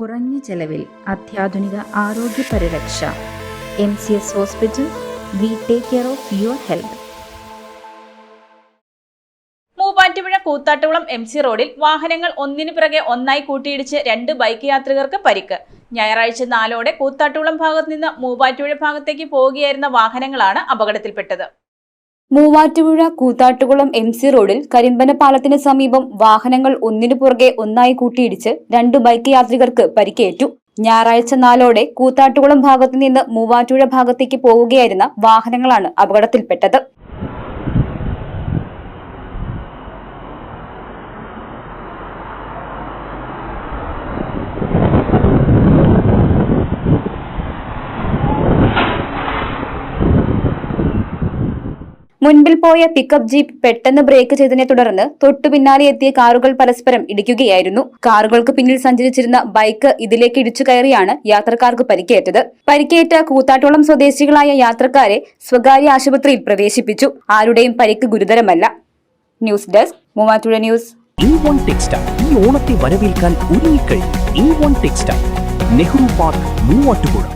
കുറഞ്ഞ ചെലവിൽ അത്യാധുനിക ആരോഗ്യ പരിരക്ഷ. MCS hospital. We take care of your health. Muvattupuzha Koothattukulam MC റോഡിൽ വാഹനങ്ങൾ ഒന്നിനു പിറകെ ഒന്നായി കൂട്ടിയിടിച്ച് 2 ബൈക്ക് യാത്രികർക്ക് പരിക്ക്. ഞായറാഴ്ച 4ഓടെ കൂത്താട്ടുകുളം ഭാഗത്ത് നിന്ന് മൂവാറ്റുപുഴ ഭാഗത്തേക്ക് പോവുകയായിരുന്ന വാഹനങ്ങളാണ് അപകടത്തിൽപ്പെട്ടത്. മൂവാറ്റുപുഴ കൂത്താട്ടുകുളം MC റോഡിൽ കരിമ്പന പാലത്തിന് സമീപം വാഹനങ്ങൾ ഒന്നിനു പുറകെ ഒന്നായി കൂട്ടിയിടിച്ച് 2 ബൈക്ക് യാത്രികർക്ക് പരിക്കേറ്റു. ഞായറാഴ്ച 4ഓടെ കൂത്താട്ടുകുളം ഭാഗത്തു നിന്ന് മൂവാറ്റുപുഴ ഭാഗത്തേക്ക് പോവുകയായിരുന്ന വാഹനങ്ങളാണ് അപകടത്തിൽപ്പെട്ടത്. മുൻപിൽ പോയ പിക്കപ്പ് ജീപ്പ് പെട്ടെന്ന് ബ്രേക്ക് ചെയ്തതിനെ തുടർന്ന് തൊട്ടു പിന്നാലെ എത്തിയ കാറുകൾ പരസ്പരം ഇടിക്കുകയായിരുന്നു. കാറുകൾക്ക് പിന്നിൽ സഞ്ചരിച്ചിരുന്ന ബൈക്ക് ഇതിലേക്ക് ഇടിച്ചു കയറിയാണ് യാത്രക്കാർക്ക് പരിക്കേറ്റത്. പരിക്കേറ്റ കൂത്താട്ടുകുളം സ്വദേശികളായ യാത്രക്കാരെ സ്വകാര്യ ആശുപത്രിയിൽ പ്രവേശിപ്പിച്ചു. ആരുടെയും പരിക്ക് ഗുരുതരമല്ല. News desk Muvattupuzha news. A1 Textile ഈ ഓണത്തെ വരവേൽക്കാൻ ഒരുങ്ങിക്കഴിഞ്ഞു. A1 Textile, Nehru park, Muvattupuzha.